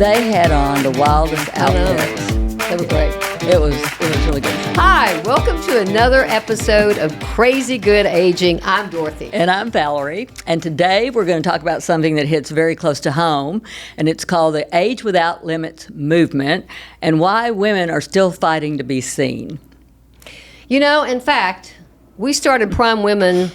They had on the wildest outfits. They were great. It was really good. Hi, welcome to another episode of Crazy Good Aging. I'm Dorothy. And I'm Valerie. And today we're going to talk about something that hits very close to home, and it's called the Age Without Limits movement and why women are still fighting to be seen. You know, in fact, we started Prime Women,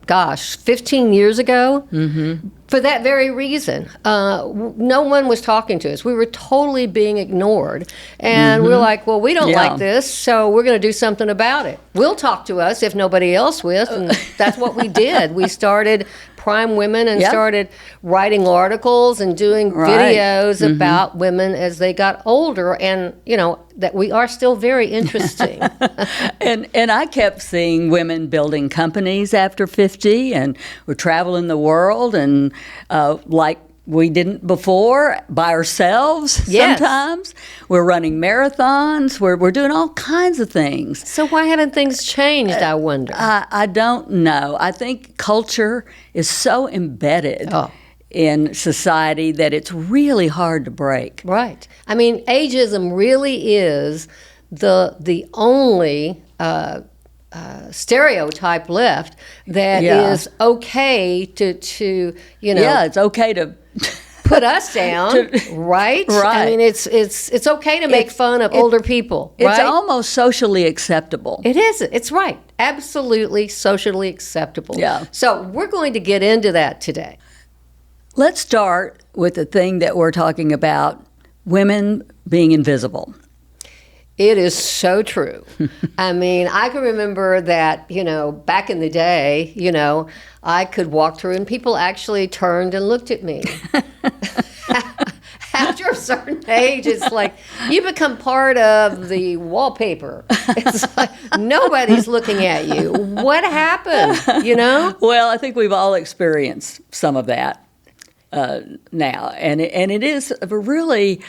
15 years ago. Mm-hmm. For that very reason. No one was talking to us. We were totally being ignored. And we're like, well, we don't like this, so we're going to do something about it. We'll talk to us if nobody else will. And that's what we did. We started Prime Women and started writing articles and doing videos about women as they got older. And, you know, that we are still very interesting. And I kept seeing women building companies after 50, and we're traveling the world, and like we didn't before, by ourselves sometimes. We're running marathons. We're doing all kinds of things. So why haven't things changed, I wonder? I don't know. I think culture is so embedded in society that it's really hard to break. Right. I mean, ageism really is the only stereotype left that is okay to you know. Yeah, it's okay to put us down, right? Right. I mean, it's okay to make fun of older people. It's almost socially acceptable. It is. It's right. Absolutely socially acceptable. Yeah. So we're going to get into that today. Let's start with the thing that we're talking about: women being invisible. It is so true. I mean, I can remember that, you know, back in the day, you know, I could walk through and people actually turned and looked at me. After a certain age, it's like you become part of the wallpaper. It's like nobody's looking at you. What happened, you know? Well, I think we've all experienced some of that now. And it is really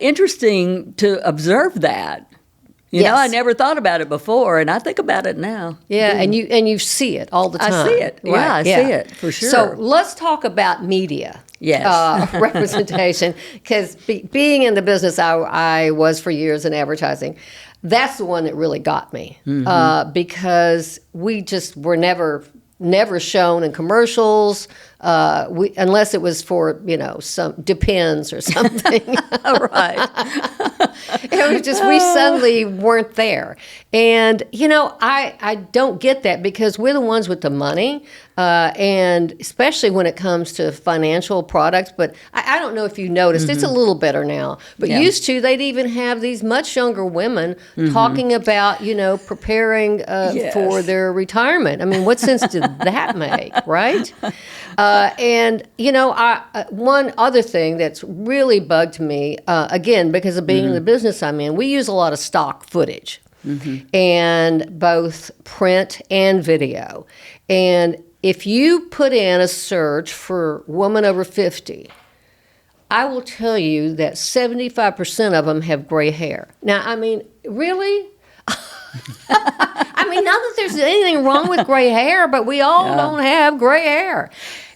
interesting to observe that. You know, I never thought about it before, and I think about it now. Yeah, and you see it all the time. I see it. Right. Yeah, I see it for sure. So let's talk about media. Yes. Representation, because being in the business I was for years in advertising, that's the one that really got me, because we just were never shown in commercials, unless it was for, you know, some Depends or something. Right. It was just, we suddenly weren't there. And, you know, I don't get that, because we're the ones with the money, and especially when it comes to financial products. But I don't know if you noticed, it's a little better now. But used to, they'd even have these much younger women talking about, you know, preparing for their retirement. I mean, what sense did that make, right? And, you know, one other thing that's really bugged me, again, because of being in the business I'm in, we use a lot of stock footage, and both print and video. And if you put in a search for woman over 50, I will tell you that 75% of them have gray hair. Now, I mean, really? I mean, not that there's anything wrong with gray hair, but we all don't have gray hair.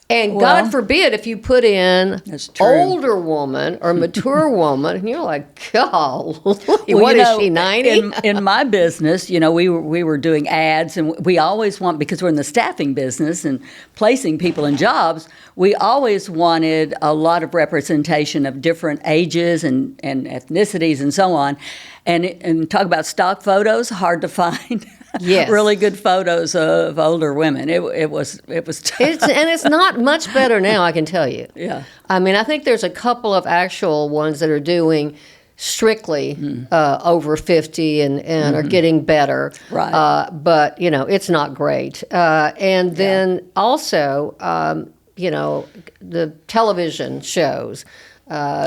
And God forbid if you put in older woman or mature woman, and you're like, God, what is she, 90? In my business, you know, we were doing ads, and we always want, because we're in the staffing business and placing people in jobs, we always wanted a lot of representation of different ages and ethnicities and so on. And talk about stock photos, hard to find. Yes. Really good photos of older women. It was tough. And it's not much better now, I can tell you. Yeah. I mean, I think there's a couple of actual ones that are doing strictly over 50 and are getting better. Right. But, you know, it's not great. And then also, you know, the television shows,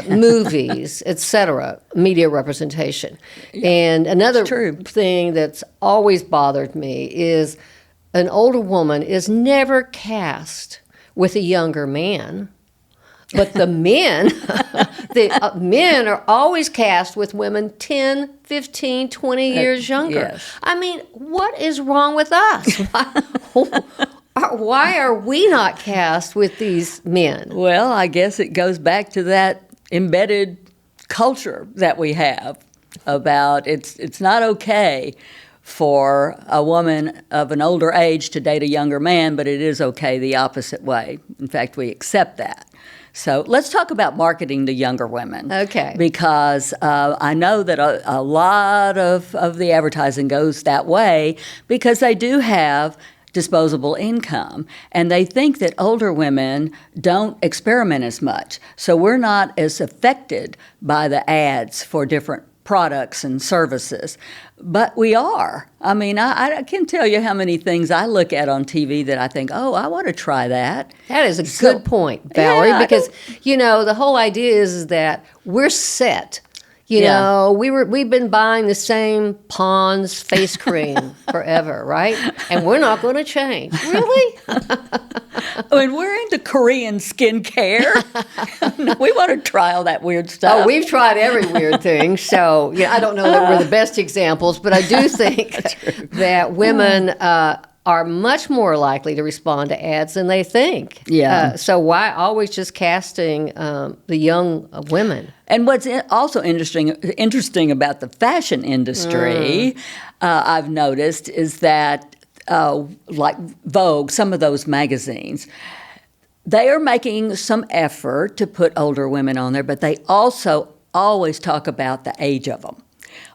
movies, etc., media representation. And another thing that's always bothered me is an older woman is never cast with a younger man, but the men, men are always cast with women 10, 15, 20 years younger. Yes. I mean, what is wrong with us? Why are we not cast with these men? Well, I guess it goes back to that embedded culture that we have about it's not okay for a woman of an older age to date a younger man, but it is okay the opposite way. In fact, we accept that. So let's talk about marketing to younger women. Okay. Because I know that a lot of the advertising goes that way because they do have disposable income, and they think that older women don't experiment as much. So we're not as affected by the ads for different products and services. But we are. I mean, I can tell you how many things I look at on TV that I think, oh, I want to try that. That is a good point, Valerie, Yeah, because, the whole idea is that we're set. We've been buying the same Pond's face cream forever, right? And we're not going to change. Really? I mean, we're into Korean skincare. We want to try all that weird stuff. Oh, we've tried every weird thing. So, I don't know that we're the best examples, but I do think that women are much more likely to respond to ads than they think. Yeah. So why always just casting the young women? And what's also interesting about the fashion industry, I've noticed, is that like Vogue, some of those magazines, they are making some effort to put older women on there, but they also always talk about the age of them.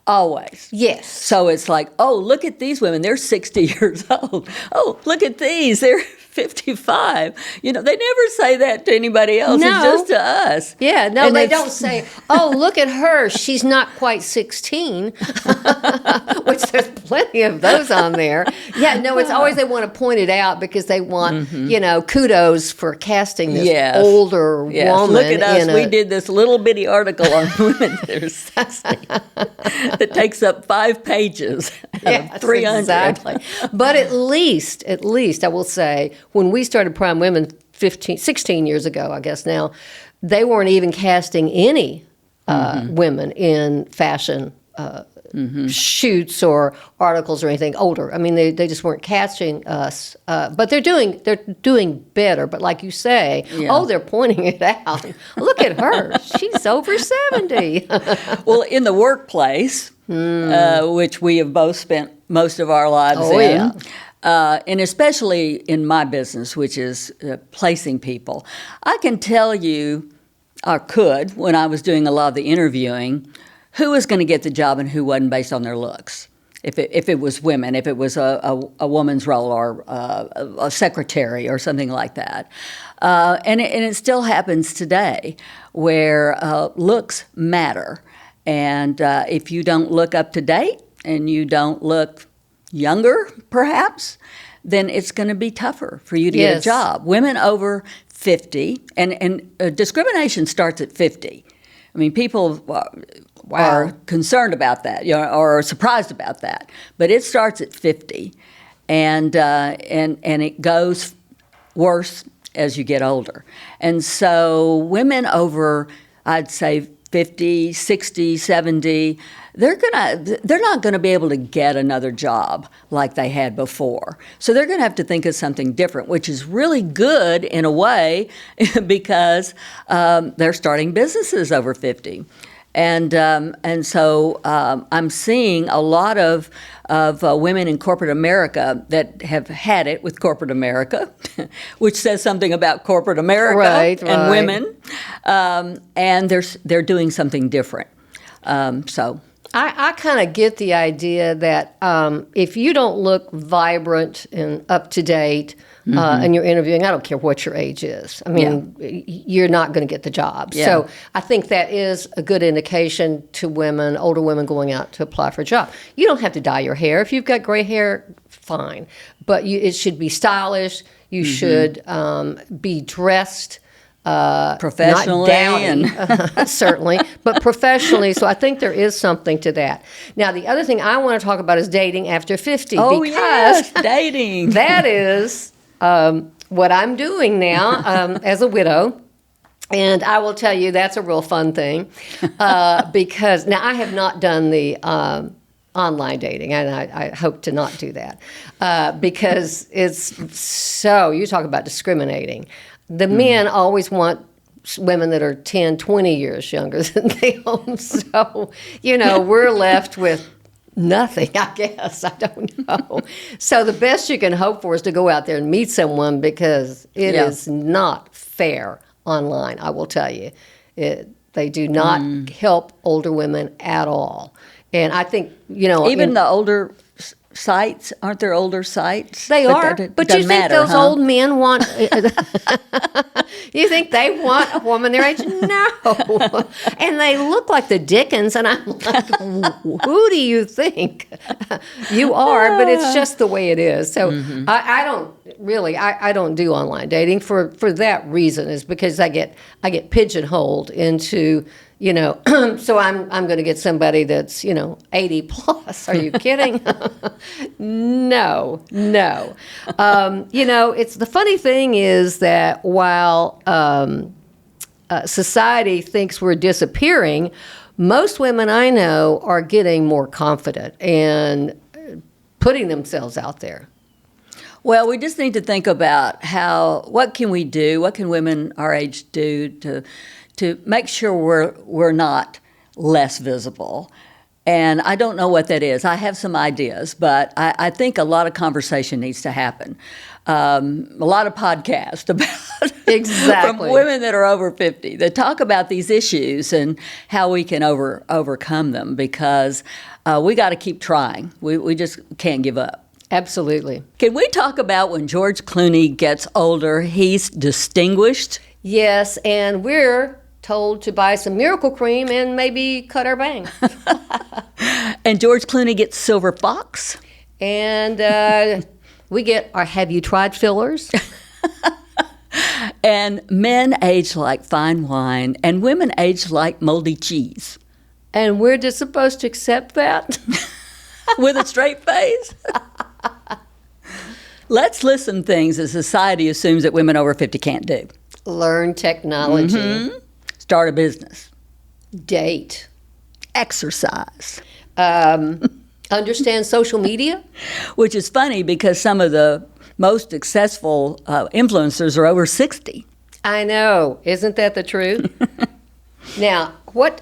Always. Yes. So it's like, oh, look at these women. They're 60 years old. Oh, look at these. They're 55. They never say that to anybody else. No. It's just to us. Yeah, no, And they don't say, oh, look at her. She's not quite 16, which there's plenty of those on there. Yeah, no, it's always they want to point it out because they want, kudos for casting this older woman. Look at us. We did this little bitty article on women that are 60 that takes up 5 pages out of 300. Exactly. But at least, I will say, when we started Prime Women 16 years ago, I guess now, they weren't even casting any women in fashion shoots or articles or anything older. I mean, they just weren't casting us. But they're doing better. But like you say, they're pointing it out. Look at her. She's over 70. Well, in the workplace, which we have both spent most of our lives in, Yeah. And especially in my business, which is placing people, I can tell you, or could, when I was doing a lot of the interviewing, who was going to get the job and who wasn't based on their looks. If it was women, if it was a woman's role or a secretary or something like that. And it still happens today where looks matter. And if you don't look up to date and you don't look younger, perhaps, then it's going to be tougher for you to get a job. Women over 50, and discrimination starts at 50. I mean, people are concerned about that, or surprised about that. But it starts at 50, and it goes worse as you get older. And so women over, I'd say, 50, 60, 70, they're not going to be able to get another job like they had before. So they're going to have to think of something different, which is really good in a way because they're starting businesses over 50. And so I'm seeing a lot of women in corporate America that have had it with corporate America, which says something about corporate America and women, and they're doing something different. So I kind of get the idea that if you don't look vibrant and up to date and you're interviewing, I don't care what your age is. I mean, you're not going to get the job. Yeah. So I think that is a good indication to women, older women going out to apply for a job. You don't have to dye your hair. If you've got gray hair, fine. But it should be stylish. You should be dressed professionally, not dowdy, certainly, but professionally. So I think there is something to that. Now, the other thing I want to talk about is dating after 50. Oh, because yes, dating. That is what I'm doing now as a widow. And I will tell you, that's a real fun thing because now I have not done the online dating, and I hope to not do that because it's so, you talk about discriminating. The men always want women that are 10, 20 years younger than them. So, we're left with nothing, I guess. I don't know. So the best you can hope for is to go out there and meet someone, because it is not fair online, I will tell you. They do not help older women at all. And I think, Even the older sites, aren't there older sites? They are, but you think those old men want? You think they want a woman their age? No, and they look like the Dickens, and I'm like, who do you think you are? But it's just the way it is. So I don't do online dating for that reason, is because I get pigeonholed into. So I'm going to get somebody that's 80 plus. Are you kidding? No. It's the funny thing is that while society thinks we're disappearing, most women I know are getting more confident and putting themselves out there. Well, we just need to think about what can we do? What can women our age do to make sure we're not less visible? And I don't know what that is. I have some ideas, but I think a lot of conversation needs to happen. A lot of podcasts about exactly from women that are over 50 that talk about these issues and how we can overcome them, because we got to keep trying. We just can't give up. Absolutely. Can we talk about when George Clooney gets older, he's distinguished? Yes, and we're told to buy some Miracle Cream and maybe cut our bangs. And George Clooney gets Silver Fox. And we get our Have You Tried fillers. And men age like fine wine, and women age like moldy cheese. And we're just supposed to accept that? With a straight face? Let's list some things that society assumes that women over 50 can't do. Learn technology. Mm-hmm. Start a business. Date. Exercise. Understand social media. Which is funny because some of the most successful influencers are over 60. I know. Isn't that the truth? Now, what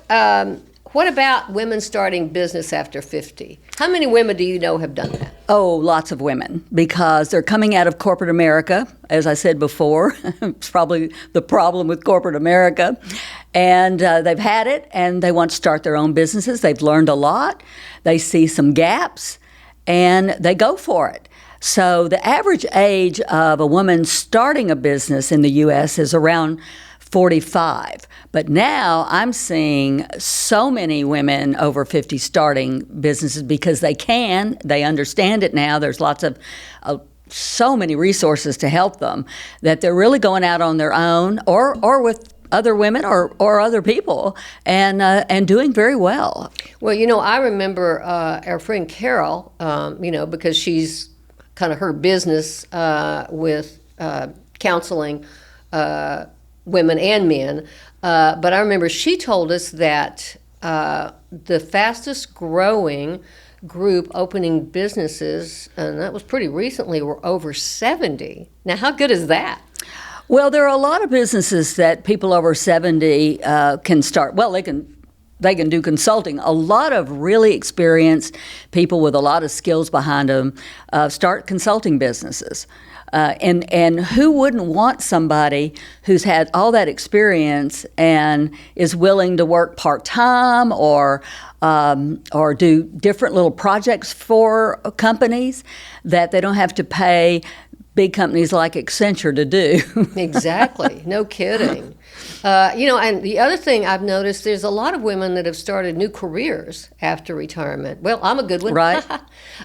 about women starting business after 50? How many women do you know have done that? Oh, lots of women, because they're coming out of corporate America, as I said before. It's probably the problem with corporate America. And they've had it, and they want to start their own businesses. They've learned a lot. They see some gaps, and they go for it. So the average age of a woman starting a business in the U.S. is around 45. But now I'm seeing so many women over 50 starting businesses because they understand it now. There's lots of so many resources to help them that they're really going out on their own or with other women or other people and doing very well. Well, I remember our friend Carol, because she's kind of her business with counseling women and men. But I remember she told us that the fastest growing group opening businesses, and that was pretty recently, were over 70. Now, how good is that? Well, there are a lot of businesses that people over 70 can start. Well, they can do consulting. A lot of really experienced people with a lot of skills behind them start consulting businesses. And who wouldn't want somebody who's had all that experience and is willing to work part-time or do different little projects for companies that they don't have to pay big companies like Accenture to do. Exactly. No kidding. And the other thing I've noticed, there's a lot of women that have started new careers after retirement. Well, I'm a good one. Right.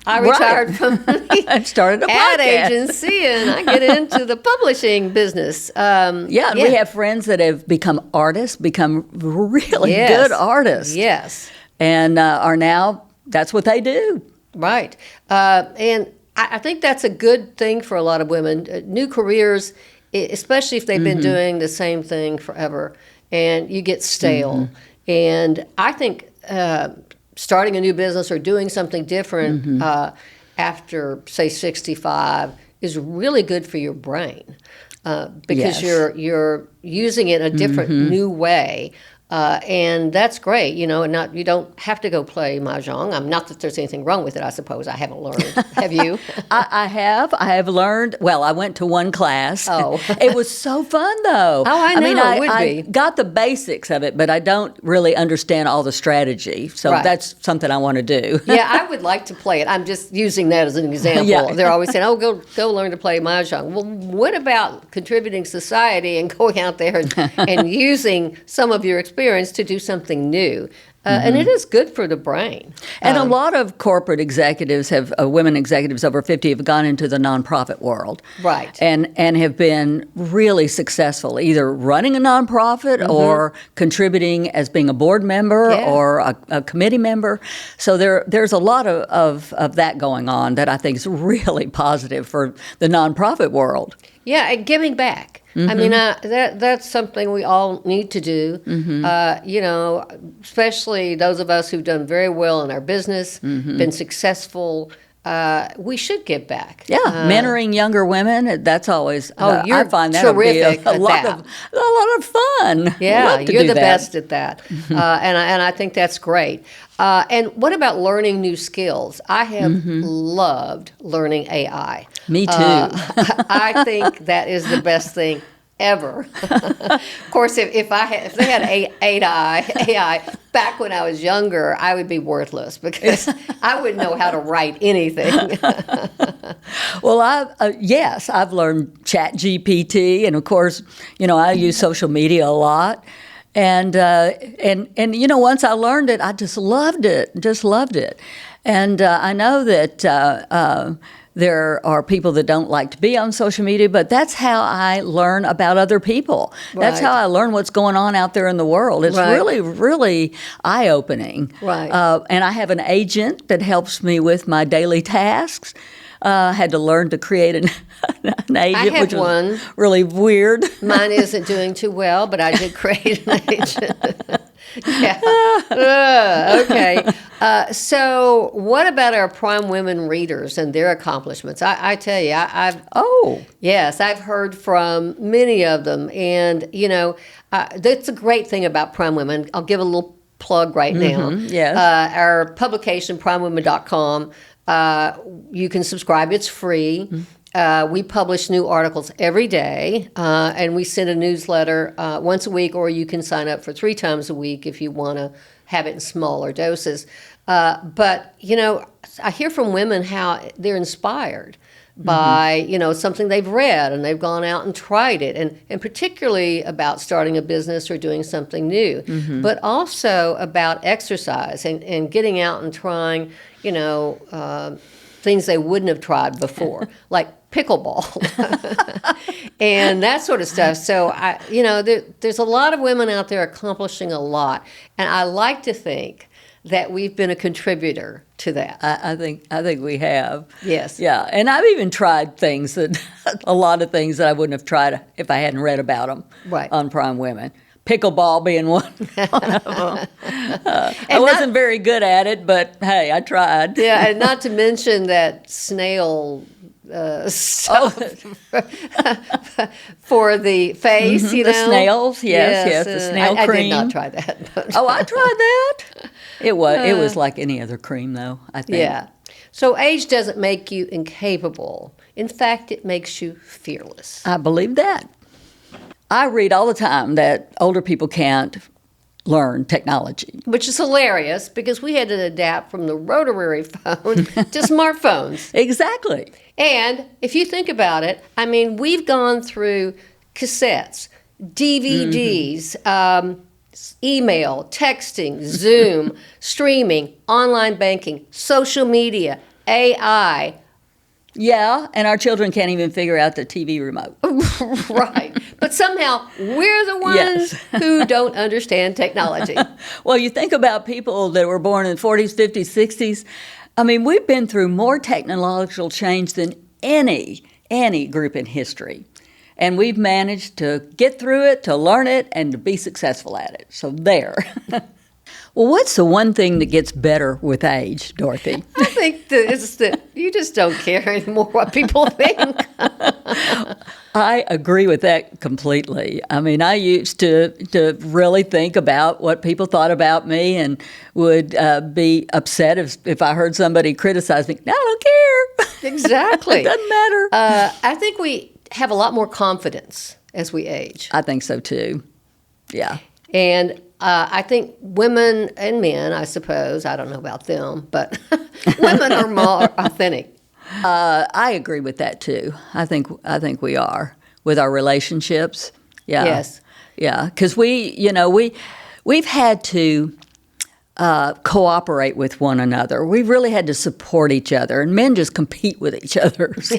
I retired from I started a ad podcast. agency, and I get into the publishing business. We have friends that have become artists, become really good artists. Yes. And are now, that's what they do. Right. And I think that's a good thing for a lot of women. New careers, especially if they've been doing the same thing forever, and you get stale. And I think starting a new business or doing something different after, say, 65 is really good for your brain. because Yes. you're using it in a different, new way. And that's great, and you don't have to go play mahjong. Not that there's anything wrong with it, I suppose. I haven't learned. Have you? I have learned. Well, I went to one class. Oh. It was so fun, though. Oh, I mean, know, it would I be. got the basics of it, but I don't really understand all the strategy. So Right. that's something I want to do. Yeah, I would like to play it. I'm just using that as an example. Yeah. They're always saying, "Oh, go learn to play mahjong." Well, what about contributing to society and going out there and using some of your experience to do something new? And it is good for the brain. And a lot of corporate executives women executives over 50 have gone into the nonprofit world. Right. And have been really successful, either running a nonprofit or contributing as being a board member Yeah. or a committee member. So there's a lot of that going on that I think is really positive for the nonprofit world. Yeah, and giving back. I mean, that's something we all need to do. Especially those of us who've done very well in our business, been succful. We should give back. Yeah, mentoring younger women, that's always, you're I find that to be terrific a at lot that. of fun. Yeah, Love to you're do the that. best at that, and I think that's great. And what about learning new skills? I have loved learning AI. Me too. I think that is the best thing ever. Of course, if they had AI back when I was younger, I would be worthless because I wouldn't know how to write anything. Well, I've learned Chat GPT, and of course, I use social media a lot. And once I learned it, I just loved it. And I know that there are people that don't like to be on social media, but that's how I learn about other people. That's how Right. I learn what's going on out there in the world. It's Right. really, really eye-opening. Right. And I have an agent that helps me with my daily tasks. I had to learn to create an agent, have which was one. really weird. Mine isn't doing too well, but I did create an agent. Yeah. Okay. So, what about our prime women readers and their accomplishments? I tell you, I've heard from many of them, and that's a great thing about prime women. I'll give a little plug right now. Yes. Our publication, primewomen.com. You can subscribe. It's free. We publish new articles every day, and we send a newsletter once a week, or you can sign up for 3 times a week if you want to have it in smaller doses. But, I hear from women how they're inspired by, something they've read, and they've gone out and tried it, and particularly about starting a business or doing something new, but also about exercise and getting out and trying, things they wouldn't have tried before, like pickleball and that sort of stuff. So there's a lot of women out there accomplishing a lot, and I like to think that we've been a contributor to that. I think we have. Yes. Yeah, and I've even tried things that a lot of things that I wouldn't have tried if I hadn't read about them Right. on Prime Women. Pickleball being one of them. I wasn't very good at it, but hey, I tried. Yeah, and not to mention that snail stuff for the face, The snails, yes, the snail I cream. did not try that. But Oh, I tried that. It was like any other cream, though, I think. yeah. So age doesn't make you incapable. In fact, it makes you fearless. I believe that. I read all the time that older people can't learn technology. Which is hilarious because we had to adapt from the rotary phone to smartphones. Exactly. And if you think about it, I mean, we've gone through cassettes, DVDs, email, texting, Zoom, streaming, online banking, social media, AI. Yeah, and our children can't even figure out the TV remote. Right. But somehow we're the ones Yes. who don't understand technology. Well, you think about people that were born in the 40s, 50s, 60s. I mean, we've been through more technological change than any group in history. And we've managed to get through it, to learn it, and to be successful at it. So there. Well, what's the one thing that gets better with age, Dorothy? I think that it's that you just don't care anymore what people think. I agree with that completely. I mean, I used to really think about what people thought about me and would be upset if I heard somebody criticize me. No, I don't care. Exactly. It doesn't matter. I think we have a lot more confidence as we age. I think so, too. Yeah. And I think women and men, I suppose, I don't know about them, but women are more authentic. I agree with that too. I think we are with our relationships. Yeah. Yes. Yeah, because we've had to cooperate with one another. We've really had to support each other, and men just compete with each other. So.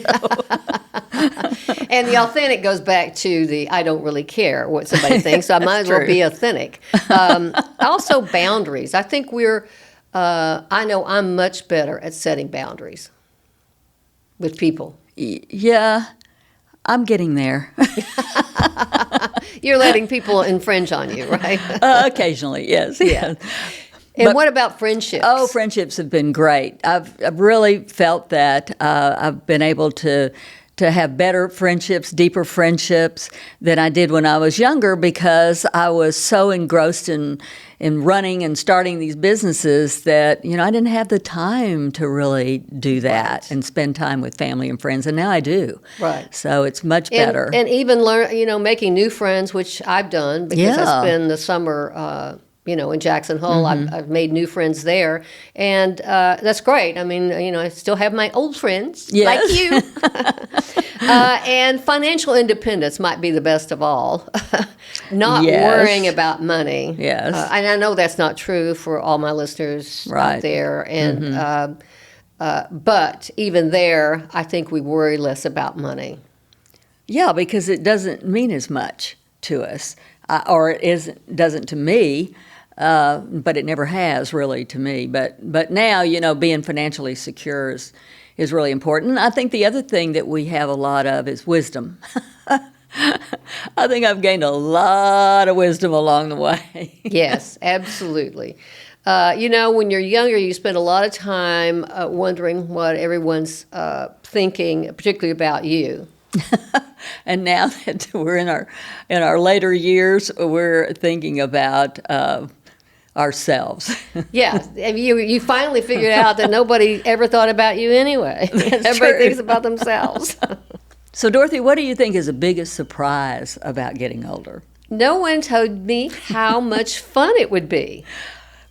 And the authentic goes back to the I don't really care what somebody thinks, so I might as well be authentic. Also, boundaries. I think I know I'm much better at setting boundaries with people. Yeah, I'm getting there. You're letting people infringe on you, right? Occasionally, yes. Yeah. And what about friendships? Oh, friendships have been great. I've really felt that I've been able to have better friendships, deeper friendships than I did when I was younger because I was so engrossed in running and starting these businesses that, I didn't have the time to really do that and spend time with family and friends, and now I do. Right. So it's much better. And even making new friends, which I've done because I spend the summer in Jackson Hole. I've made new friends there, and that's great. I mean, I still have my old friends, like you. And financial independence might be the best of all. Not worrying about money. Yes. And I know that's not true for all my listeners out there. And but even there, I think we worry less about money. Yeah, because it doesn't mean as much to us, or it doesn't to me. But it never has really to me. But now, being financially secure is really important. I think the other thing that we have a lot of is wisdom. I think I've gained a lot of wisdom along the way. Yes, absolutely. When you're younger, you spend a lot of time wondering what everyone's thinking, particularly about you. And now that we're in our later years, we're thinking about ourselves. Yeah, you finally figured out that nobody ever thought about you anyway. Everybody true. thinks about themselves. So, Dorothy, what do you think is the biggest surprise about getting older? No one told me how much fun it would be.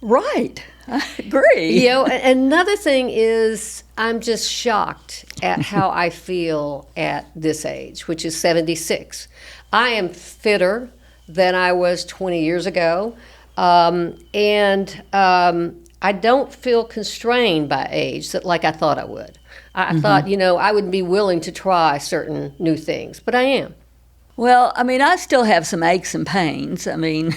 Right. I agree. Another thing is I'm just shocked at how I feel at this age, which is 76. I am fitter than I was 20 years ago. And I don't feel constrained by age like I thought I would. I thought, I would be willing to try certain new things, but I am. Well, I mean, I still have some aches and pains. I mean,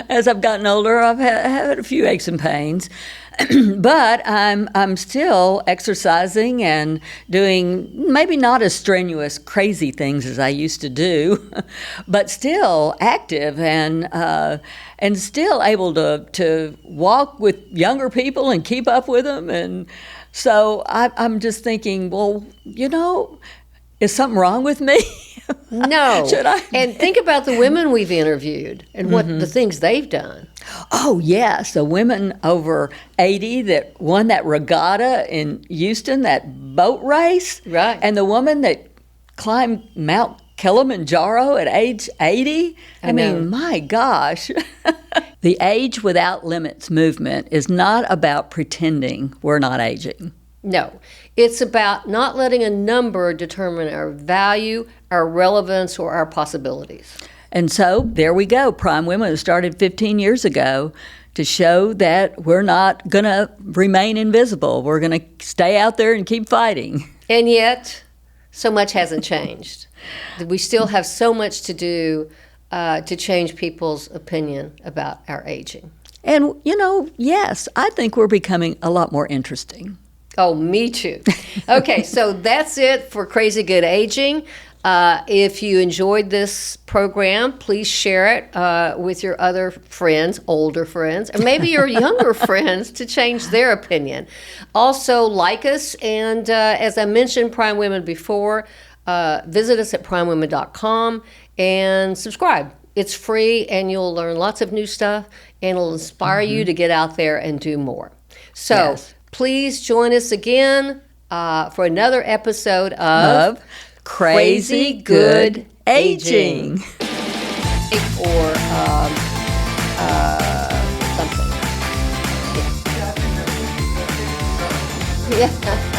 as I've gotten older, I've had a few aches and pains. But I'm still exercising and doing maybe not as strenuous, crazy things as I used to do, but still active and still able to walk with younger people and keep up with them. And so I'm just thinking, well, is something wrong with me? No. Should I? And think about the women we've interviewed and what the things they've done. Oh, yes. The women over 80 that won that regatta in Houston, that boat race. Right. And the woman that climbed Mount Kilimanjaro at age 80. I mean, my gosh. The Age Without Limits movement is not about pretending we're not aging. No. It's about not letting a number determine our value, our relevance, or our possibilities. And so there we go. Prime Women started 15 years ago to show that we're not going to remain invisible. We're going to stay out there and keep fighting. And yet, so much hasn't changed. We still have so much to do to change people's opinion about our aging. And, yes, I think we're becoming a lot more interesting. Oh, me too. Okay, so that's it for Crazy Good Aging. If you enjoyed this program, please share it with your other friends, older friends, or maybe your younger friends to change their opinion. Also, like us, and as I mentioned Prime Women before, visit us at primewomen.com and subscribe. It's free, and you'll learn lots of new stuff, and it'll inspire you to get out there and do more. So Yes. please join us again for another episode of Crazy Good Aging. Or something. Yeah.